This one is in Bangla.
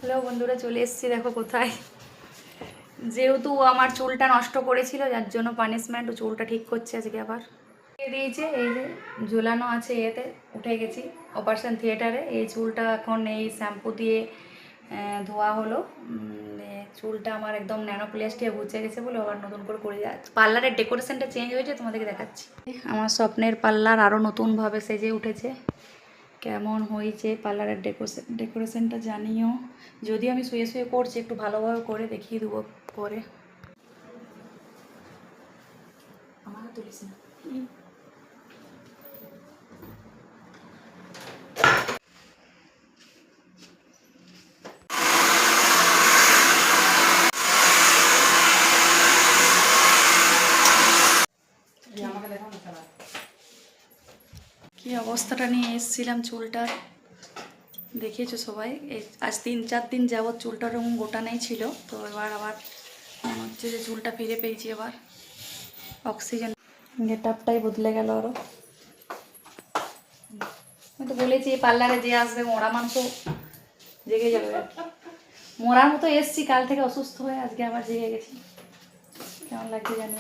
হ্যালো বন্ধুরা, চলে এসেছি দেখো কোথায়। যেহেতু আমার চুলটা নষ্ট করেছিল, যার জন্য পানিশমেন্ট, চুলটা ঠিক করছে আজকে আবার দিয়েছে। এই যে ঝুলানো আছে, এতে উঠে গেছি অপারেশন থিয়েটারে। এই চুলটা এখন এই শ্যাম্পু দিয়ে ধোয়া হলো। চুলটা আমার একদম ন্যানো প্লাস্টিকে ঘুচে গেছে বলে আবার নতুন করে যাচ্ছে। পার্লারের ডেকোরেশনটা চেঞ্জ হয়েছে, তোমাদেরকে দেখাচ্ছি। আমার স্বপ্নের পার্লার আরও নতুনভাবে সেজে উঠেছে। কেমন হয়েছে পার্লারের ডেকোরেশনটা জানিও। যদিও আমি শুয়ে শুয়ে করছি, একটু ভালোভাবে করে দেখিয়ে দেবো পরে। আমার তুলিস না। কি অবস্থাটা নিয়ে এসেছিলাম চুলটার, দেখিয়েছো সবাই। এই আজ 3-4 দিন যাবৎ চুলটা ওরকম গোটা নেই ছিল, তো এবার আবার মনে হচ্ছে যে চুলটা ফিরে পেয়েছি। এবার অক্সিজেন গেটআপটাই বদলে গেল আরও। আমি তো বলেছি পার্লারে যে আসবে মোড়া মাংস জেগে যাবে। মরার মতো এসছি কাল থেকে অসুস্থ হয়ে, আজকে আবার জেগে গেছি। কেমন লাগছে জানি।